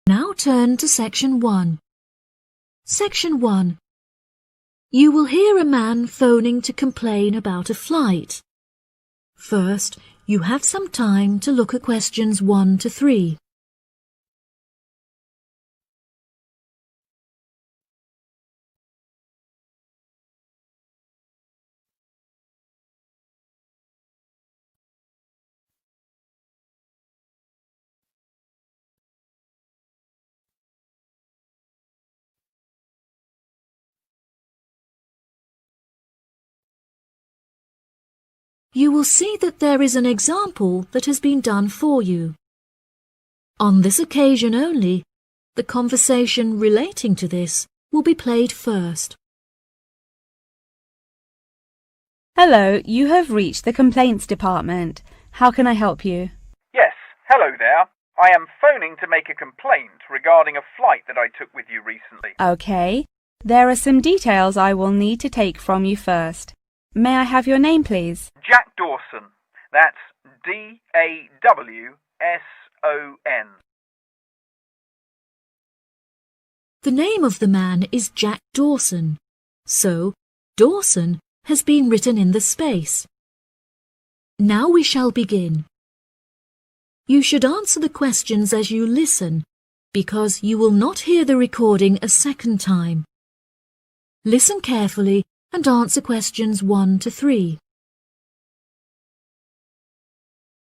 Now turn to Section 1. Section 1. You will hear a man phoning to complain about a flight. First, you have some time to look at questions 1 to 3. You will see that there is an example that has been done for you. On this occasion only, the conversation relating to this will be played first. Hello, you have reached the complaints department. How can I help you? Yes, hello there. I am phoning to make a complaint regarding a flight that I took with you recently. Okay. There are some details I will need to take from you first. May I have your name, please? Jack Dawson. That's D-A-W-S-O-N. The name of the man is Jack Dawson, so Dawson has been written in the space. Now we shall begin. You should answer the questions as you listen, because you will not hear the recording a second time. Listen carefully and answer questions 1 to 3.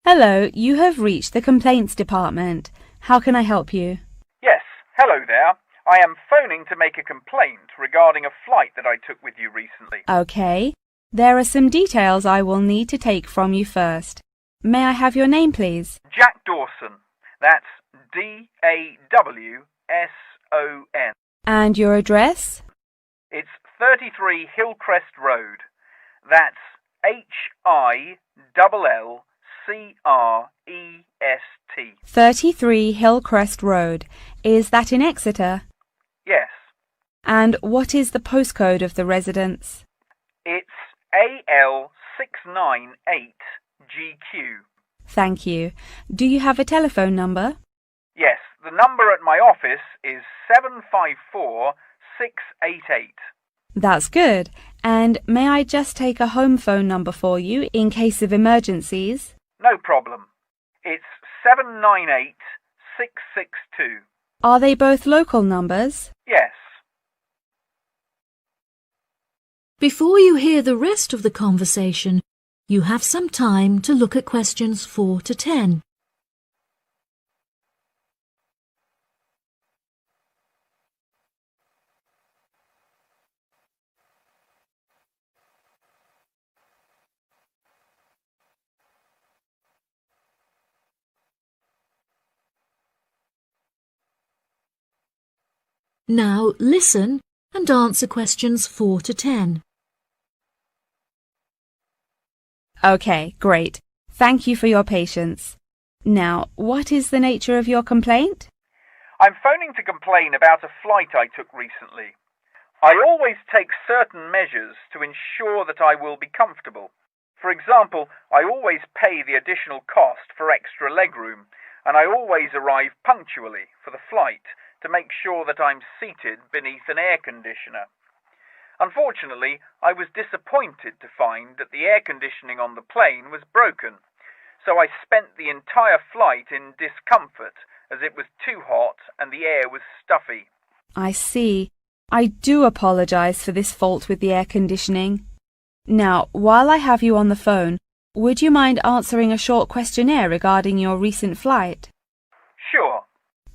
Hello, you have reached the complaints department. How can I help you? Yes, hello there. I am phoning to make a complaint regarding a flight that I took with you recently. Okay. There are some details I will need to take from you first. May I have your name, please? Jack Dawson. That's D-A-W-S-O-N. And your address? It's 33 Hillcrest Road. That's Hillcrest. 33 Hillcrest Road. Is that in Exeter? Yes. And what is the postcode of the residence? It's AL698GQ. Thank you. Do you have a telephone number? Yes, the number at my office is 754688. That's good. And may I just take a home phone number for you in case of emergencies? No problem. It's 798662. Are they both local numbers? Yes. Before you hear the rest of the conversation, you have some time to look at questions 4 to 10. Now listen and answer questions 4 to 10. Okay, great. Thank you for your patience. Now, what is the nature of your complaint? I'm phoning to complain about a flight I took recently. I always take certain measures to ensure that I will be comfortable. For example, I always pay the additional cost for extra legroom, and I always arrive punctually for the flight to make sure that I'm seated beneath an air conditioner. Unfortunately, I was disappointed to find that the air conditioning on the plane was broken, so I spent the entire flight in discomfort as it was too hot and the air was stuffy. I see. I do apologize for this fault with the air conditioning. Now, while I have you on the phone, would you mind answering a short questionnaire regarding your recent flight? Sure.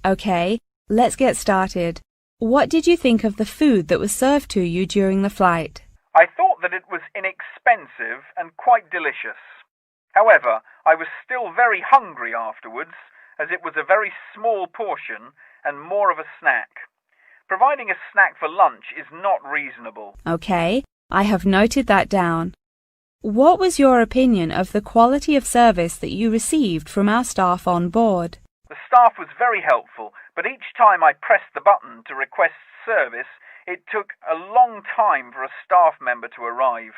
Okay, let's get started. What did you think of the food that was served to you during the flight? I thought that it was inexpensive and quite delicious. However, I was still very hungry afterwards, as it was a very small portion and more of a snack. Providing a snack for lunch is not reasonable. Okay, I have noted that down. What was your opinion of the quality of service that you received from our staff on board? The staff was very helpful, but each time I pressed the button to request service, it took a long time for a staff member to arrive.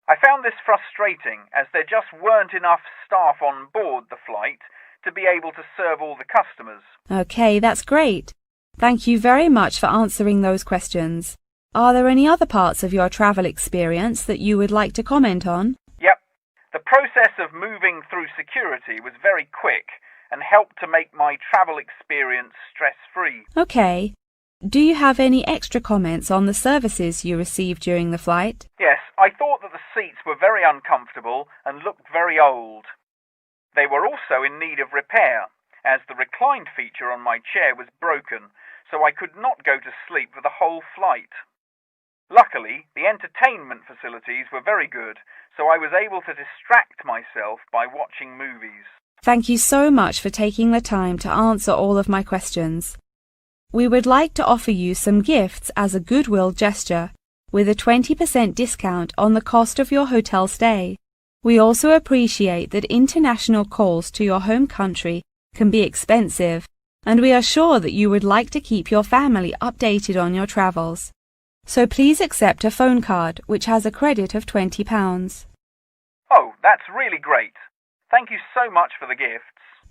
I found this frustrating, as there just weren't enough staff on board the flight to be able to serve all the customers. Okay, that's great. Thank you very much for answering those questions. Are there any other parts of your travel experience that you would like to comment on? Yep. The process of moving through security was very quick and helped to make my travel experience stress-free. Okay. Do you have any extra comments on the services you received during the flight? Yes, I thought that the seats were very uncomfortable and looked very old. They were also in need of repair, as the reclined feature on my chair was broken, so I could not go to sleep for the whole flight. Luckily, the entertainment facilities were very good, so I was able to distract myself by watching movies. Thank you so much for taking the time to answer all of my questions. We would like to offer you some gifts as a goodwill gesture, with a 20% discount on the cost of your hotel stay. We also appreciate that international calls to your home country can be expensive, and we are sure that you would like to keep your family updated on your travels. So please accept a phone card which has a credit of £20. Oh, that's really great. Thank you so much for the gifts.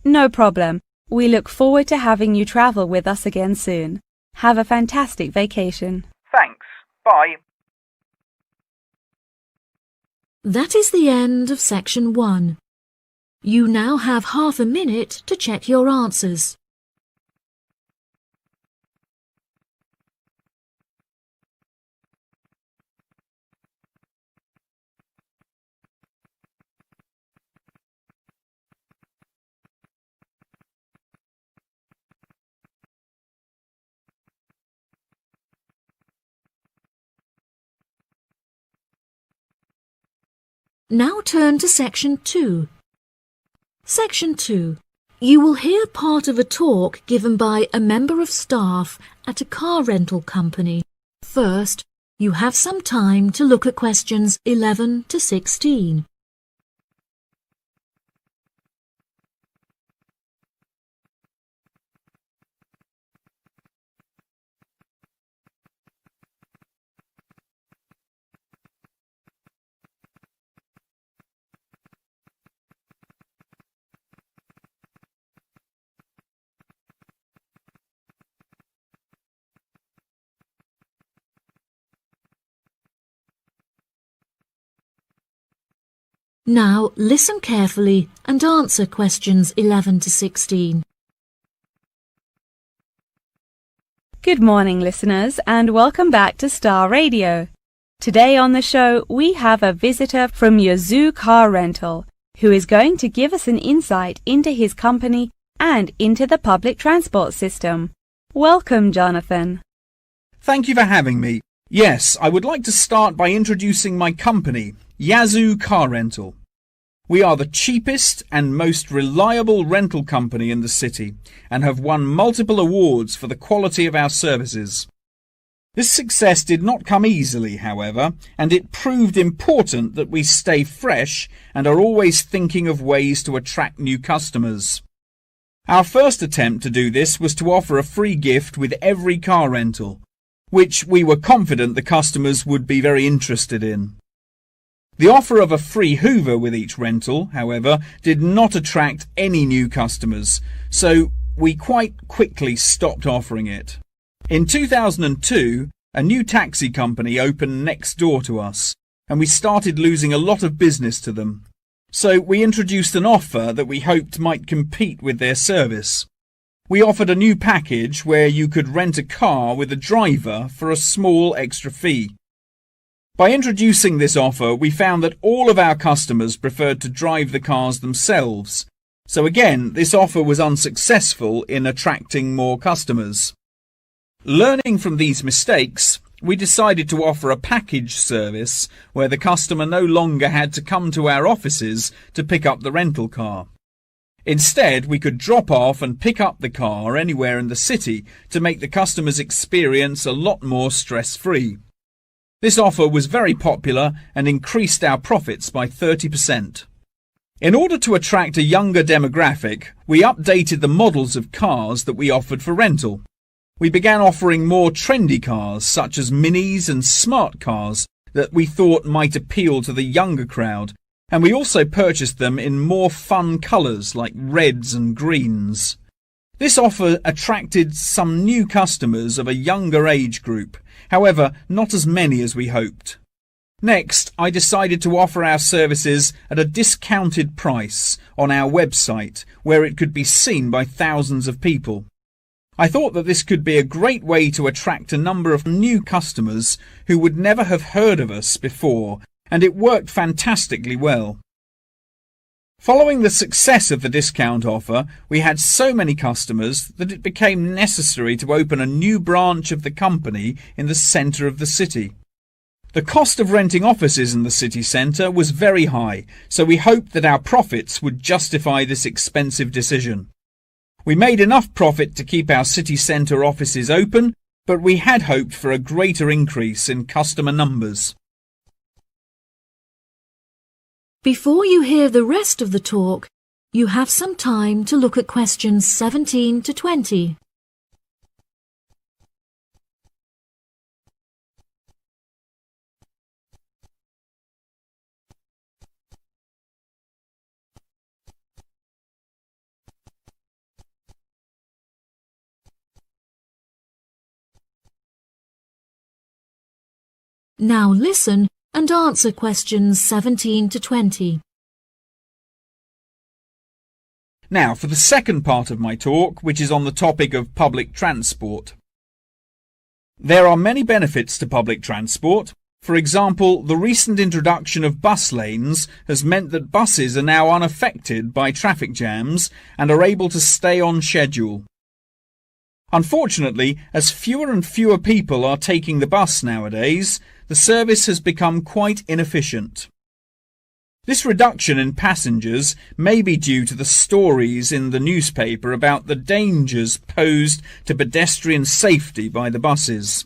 No problem. We look forward to having you travel with us again soon. Have a fantastic vacation. Thanks. Bye. That is the end of section 1. You now have half a minute to check your answers. Now turn to section 2. Section 2. You will hear part of a talk given by a member of staff at a car rental company. First, you have some time to look at questions 11 to 16. Now listen carefully and answer questions 11 to 16. Good morning, listeners, and welcome back to Star Radio. Today on the show, we have a visitor from Yazoo Car Rental, who is going to give us an insight into his company and into the public transport system. Welcome, Jonathan. Thank you for having me. Yes, I would like to start by introducing my company, Yazoo Car Rental. We are the cheapest and most reliable rental company in the city and have won multiple awards for the quality of our services. This success did not come easily, however, and it proved important that we stay fresh and are always thinking of ways to attract new customers. Our first attempt to do this was to offer a free gift with every car rental, which we were confident the customers would be very interested in. The offer of a free Hoover with each rental, however, did not attract any new customers, so we quite quickly stopped offering it. In 2002, a new taxi company opened next door to us, and we started losing a lot of business to them. So we introduced an offer that we hoped might compete with their service. We offered a new package where you could rent a car with a driver for a small extra fee. By introducing this offer, we found that all of our customers preferred to drive the cars themselves. So again, this offer was unsuccessful in attracting more customers. Learning from these mistakes, we decided to offer a package service where the customer no longer had to come to our offices to pick up the rental car. Instead, we could drop off and pick up the car anywhere in the city to make the customer's experience a lot more stress-free. This offer was very popular and increased our profits by 30%. In order to attract a younger demographic, we updated the models of cars that we offered for rental. We began offering more trendy cars such as minis and smart cars that we thought might appeal to the younger crowd, and we also purchased them in more fun colours like reds and greens. This offer attracted some new customers of a younger age group, however not as many as we hoped. Next, I decided to offer our services at a discounted price on our website where it could be seen by thousands of people. I thought that this could be a great way to attract a number of new customers who would never have heard of us before, and it worked fantastically well. Following the success of the discount offer, we had so many customers that it became necessary to open a new branch of the company in the centre of the city. The cost of renting offices in the city centre was very high, so we hoped that our profits would justify this expensive decision. We made enough profit to keep our city centre offices open, but we had hoped for a greater increase in customer numbers. Before you hear the rest of the talk, you have some time to look at questions 17 to 20. Now listen and answer questions 17 to 20. Now for the second part of my talk, which is on the topic of public transport. There are many benefits to public transport. For example, the recent introduction of bus lanes has meant that buses are now unaffected by traffic jams and are able to stay on schedule. Unfortunately, as fewer and fewer people are taking the bus nowadays, the service has become quite inefficient. This reduction in passengers may be due to the stories in the newspaper about the dangers posed to pedestrian safety by the buses.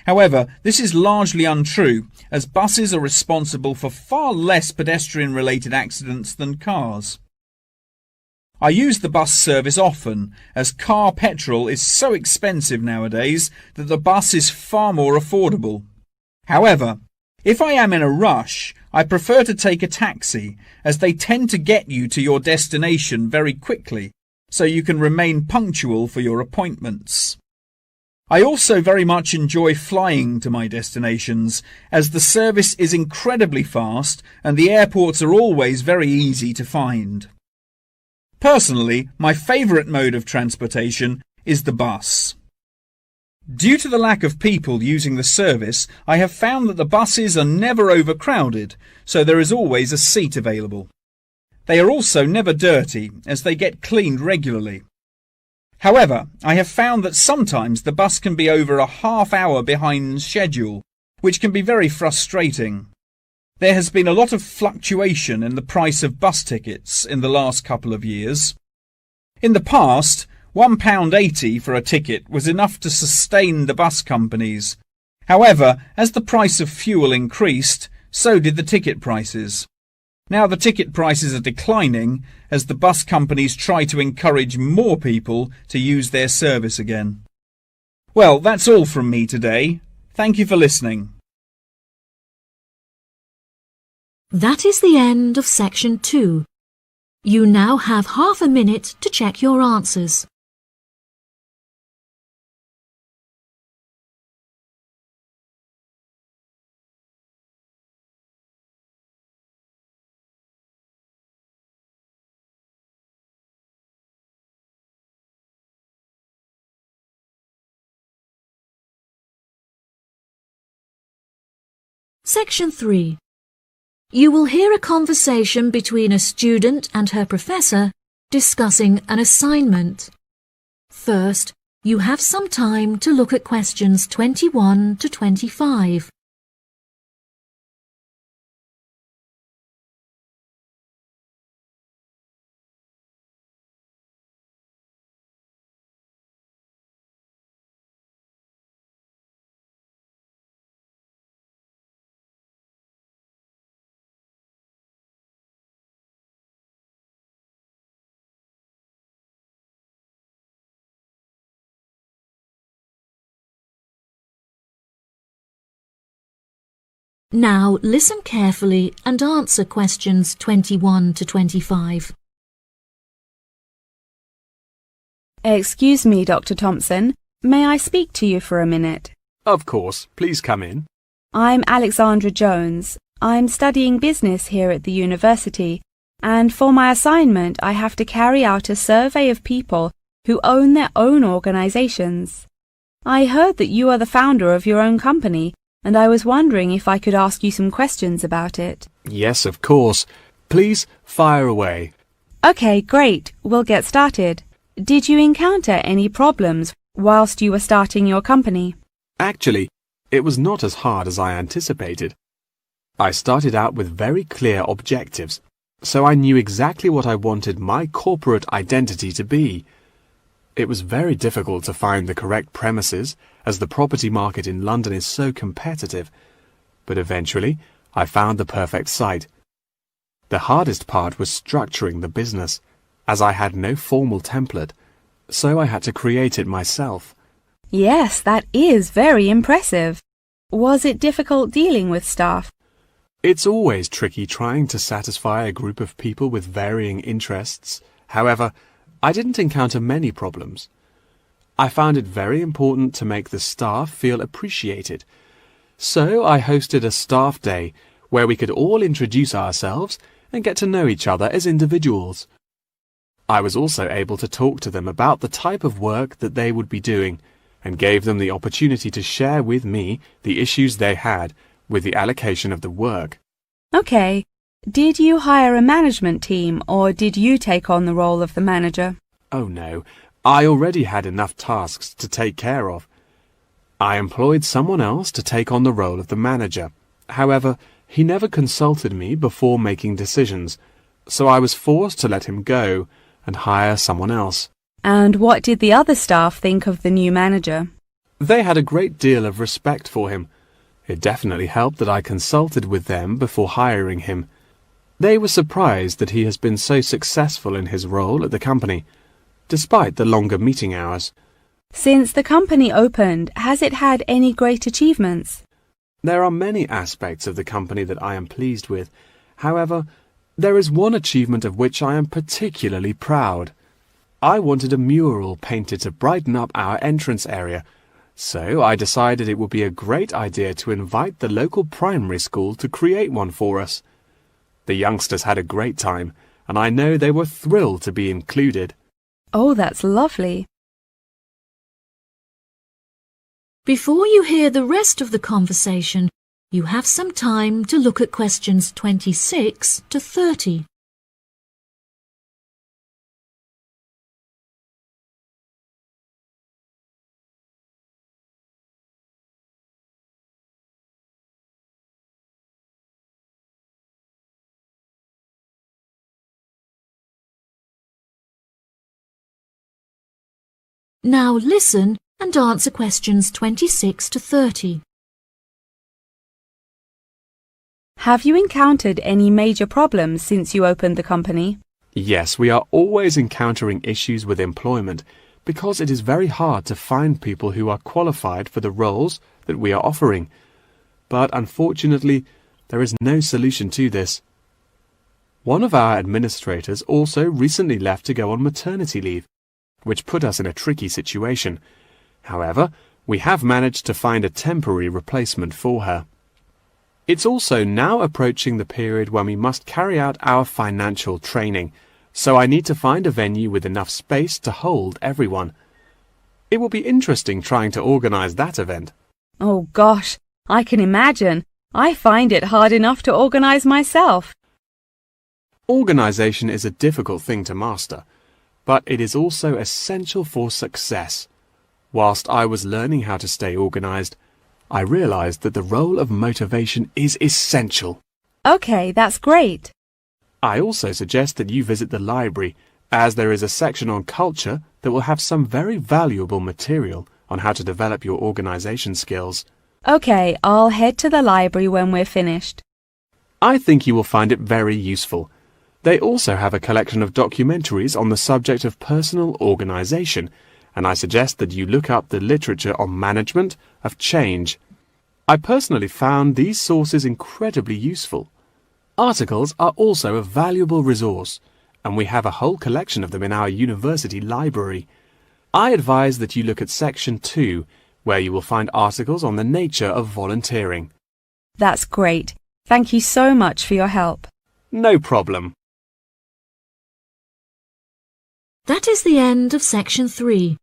However, this is largely untrue, as buses are responsible for far less pedestrian-related accidents than cars. I use the bus service often, as car petrol is so expensive nowadays that the bus is far more affordable. However, if I am in a rush, I prefer to take a taxi, as they tend to get you to your destination very quickly, so you can remain punctual for your appointments. I also very much enjoy flying to my destinations, as the service is incredibly fast and the airports are always very easy to find. Personally, my favourite mode of transportation is the bus. Due to the lack of people using the service, I have found that the buses are never overcrowded, so there is always a seat available. They are also never dirty, as they get cleaned regularly. However, I have found that sometimes the bus can be over a half hour behind schedule, which can be very frustrating. There has been a lot of fluctuation in the price of bus tickets in the last couple of years. In the past, £1.80 for a ticket was enough to sustain the bus companies. However, as the price of fuel increased, so did the ticket prices. Now the ticket prices are declining as the bus companies try to encourage more people to use their service again. Well, that's all from me today. Thank you for listening. That is the end of section 2. You now have half a minute to check your answers. Section 3. You will hear a conversation between a student and her professor discussing an assignment. First, you have some time to look at questions 21 to 25. Now listen carefully and answer questions 21 to 25. Excuse me, Dr. Thompson. May I speak to you for a minute? Of course. Please come in. I'm Alexandra Jones. I'm studying business here at the university, and for my assignment I have to carry out a survey of people who own their own organizations. I heard that you are the founder of your own company, and I was wondering if I could ask you some questions about it. Yes, of course. Please fire away. Okay, great. We'll get started. Did you encounter any problems whilst you were starting your company? Actually, it was not as hard as I anticipated. I started out with very clear objectives, so I knew exactly what I wanted my corporate identity to be. It was very difficult to find the correct premises, as the property market in London is so competitive, but eventually I found the perfect site. The hardest part was structuring the business, as I had no formal template, so I had to create it myself. Yes, that is very impressive. Was it difficult dealing with staff? It's always tricky trying to satisfy a group of people with varying interests. However, I didn't encounter many problems. I found it very important to make the staff feel appreciated. So I hosted a staff day where we could all introduce ourselves and get to know each other as individuals. I was also able to talk to them about the type of work that they would be doing and gave them the opportunity to share with me the issues they had with the allocation of the work. Okay. Did you hire a management team, or did you take on the role of the manager? Oh no, I already had enough tasks to take care of. I employed someone else to take on the role of the manager. However, he never consulted me before making decisions, so I was forced to let him go and hire someone else. And what did the other staff think of the new manager? They had a great deal of respect for him. It definitely helped that I consulted with them before hiring him. They were surprised that he has been so successful in his role at the company, despite the longer meeting hours. Since the company opened, has it had any great achievements? There are many aspects of the company that I am pleased with. However, there is one achievement of which I am particularly proud. I wanted a mural painted to brighten up our entrance area, so I decided it would be a great idea to invite the local primary school to create one for us. The youngsters had a great time, and I know they were thrilled to be included. Oh, that's lovely. Before you hear the rest of the conversation, you have some time to look at questions 26 to 30. Now listen and answer questions 26 to 30. Have you encountered any major problems since you opened the company? Yes, we are always encountering issues with employment because it is very hard to find people who are qualified for the roles that we are offering. But unfortunately, there is no solution to this. One of our administrators also recently left to go on maternity leave, which put us in a tricky situation. However, we have managed to find a temporary replacement for her. It's also now approaching the period when we must carry out our financial training, so I need to find a venue with enough space to hold everyone. It will be interesting trying to organize that event. Oh gosh, I can imagine. I find it hard enough to organize myself. Organization is a difficult thing to master, but it is also essential for success. Whilst I was learning how to stay organized, I realized that the role of motivation is essential. Okay, that's great. I also suggest that you visit the library, as there is a section on culture that will have some very valuable material on how to develop your organization skills. Okay, I'll head to the library when we're finished. I think you will find it very useful. They also have a collection of documentaries on the subject of personal organization, and I suggest that you look up the literature on management of change. I personally found these sources incredibly useful. Articles are also a valuable resource, and we have a whole collection of them in our university library. I advise that you look at Section 2, where you will find articles on the nature of volunteering. That's great. Thank you so much for your help. No problem. That is the end of Section 3.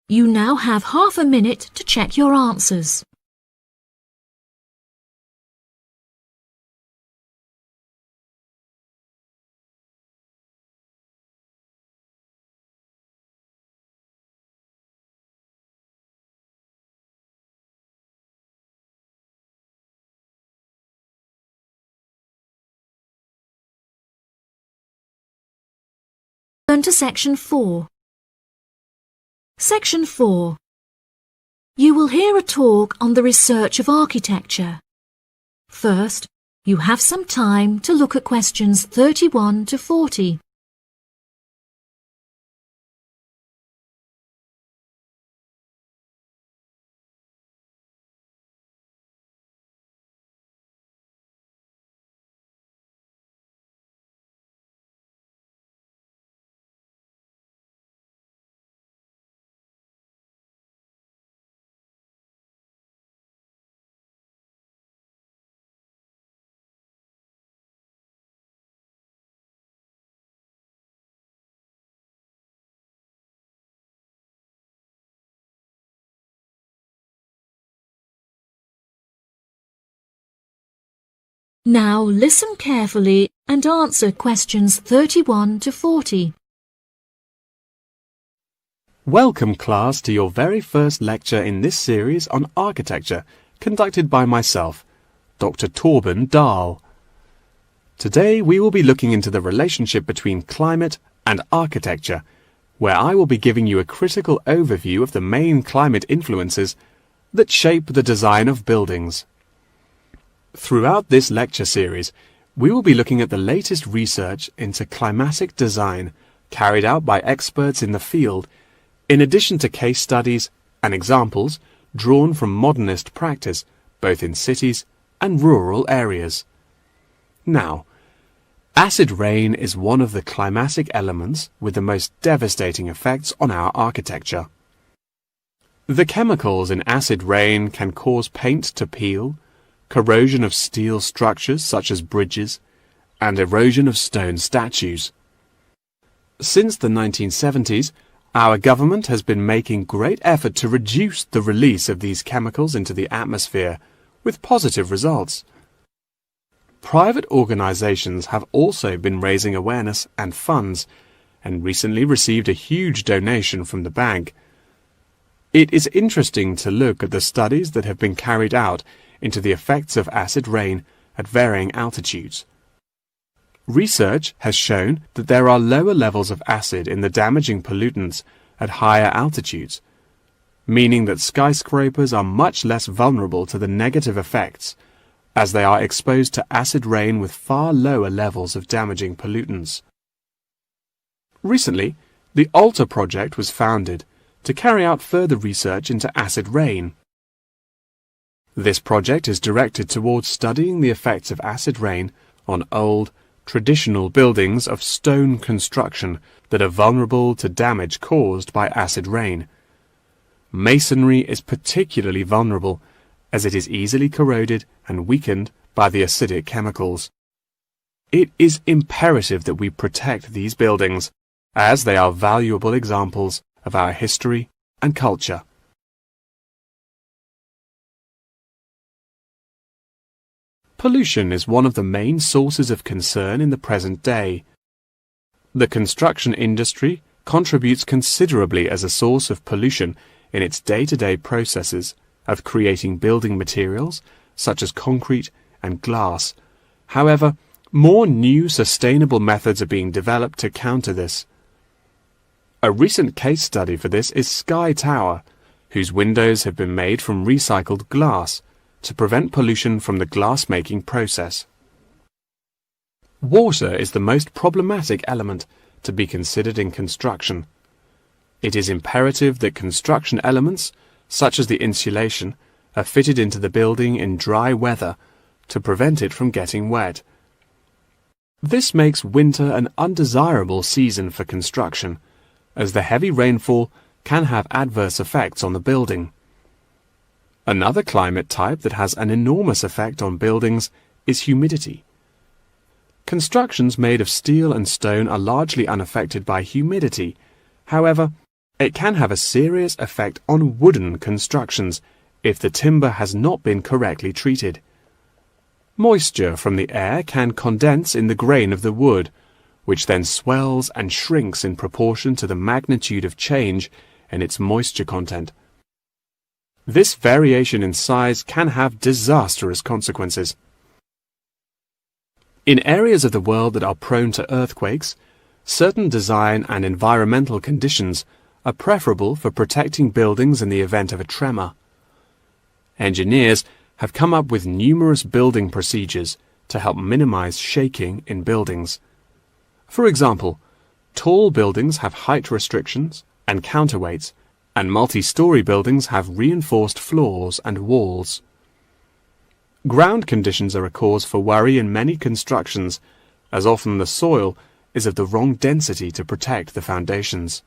You now have half a minute to check your answers. Turn to Section 4. Section 4. You will hear a talk on the research of architecture. First, you have some time to look at questions 31 to 40. Now listen carefully and answer questions 31 to 40. Welcome, class, to your very first lecture in this series on architecture, conducted by myself, Dr. Torben Dahl. Today we will be looking into the relationship between climate and architecture, where I will be giving you a critical overview of the main climate influences that shape the design of buildings. Throughout this lecture series, we will be looking at the latest research into climatic design carried out by experts in the field, in addition to case studies and examples drawn from modernist practice, both in cities and rural areas. Now, acid rain is one of the climatic elements with the most devastating effects on our architecture. The chemicals in acid rain can cause paint to peel, corrosion of steel structures such as bridges, and erosion of stone statues. Since the 1970s, our government has been making great effort to reduce the release of these chemicals into the atmosphere, with positive results. Private organizations have also been raising awareness and funds, and recently received a huge donation from the bank. It is interesting to look at the studies that have been carried out into the effects of acid rain at varying altitudes. Research has shown that there are lower levels of acid in the damaging pollutants at higher altitudes, meaning that skyscrapers are much less vulnerable to the negative effects, as they are exposed to acid rain with far lower levels of damaging pollutants. Recently, the ALTA project was founded to carry out further research into acid rain. This project is directed towards studying the effects of acid rain on old, traditional buildings of stone construction that are vulnerable to damage caused by acid rain. Masonry is particularly vulnerable, as it is easily corroded and weakened by the acidic chemicals. It is imperative that we protect these buildings, as they are valuable examples of our history and culture. Pollution is one of the main sources of concern in the present day. The construction industry contributes considerably as a source of pollution in its day-to-day processes of creating building materials such as concrete and glass. However, more new sustainable methods are being developed to counter this. A recent case study for this is Sky Tower, whose windows have been made from recycled glass to prevent pollution from the glass-making process. Water is the most problematic element to be considered in construction. It is imperative that construction elements, such as the insulation, are fitted into the building in dry weather to prevent it from getting wet. This makes winter an undesirable season for construction, as the heavy rainfall can have adverse effects on the building. Another climate type that has an enormous effect on buildings is humidity. Constructions made of steel and stone are largely unaffected by humidity. However, it can have a serious effect on wooden constructions if the timber has not been correctly treated. Moisture from the air can condense in the grain of the wood, which then swells and shrinks in proportion to the magnitude of change in its moisture content. This variation in size can have disastrous consequences. In areas of the world that are prone to earthquakes, certain design and environmental conditions are preferable for protecting buildings in the event of a tremor. Engineers have come up with numerous building procedures to help minimize shaking in buildings. For example, tall buildings have height restrictions and counterweights, and multi-story buildings have reinforced floors and walls. Ground conditions are a cause for worry in many constructions, as often the soil is of the wrong density to protect the foundations.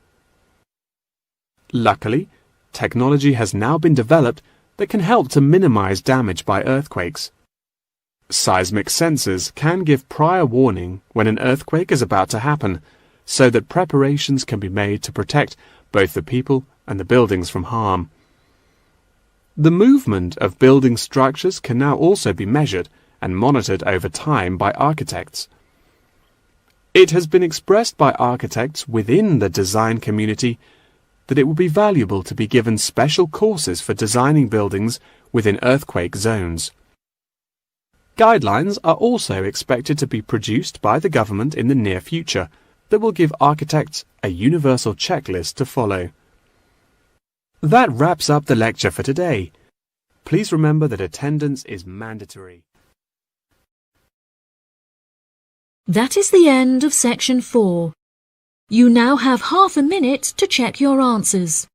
Luckily, technology has now been developed that can help to minimize damage by earthquakes. Seismic sensors can give prior warning when an earthquake is about to happen, so that preparations can be made to protect both the people and the buildings from harm. The movement of building structures can now also be measured and monitored over time by architects. It has been expressed by architects within the design community that it would be valuable to be given special courses for designing buildings within earthquake zones. Guidelines are also expected to be produced by the government in the near future that will give architects a universal checklist to follow. That wraps up the lecture for today. Please remember that attendance is mandatory. That is the end of section 4. You now have half a minute to check your answers.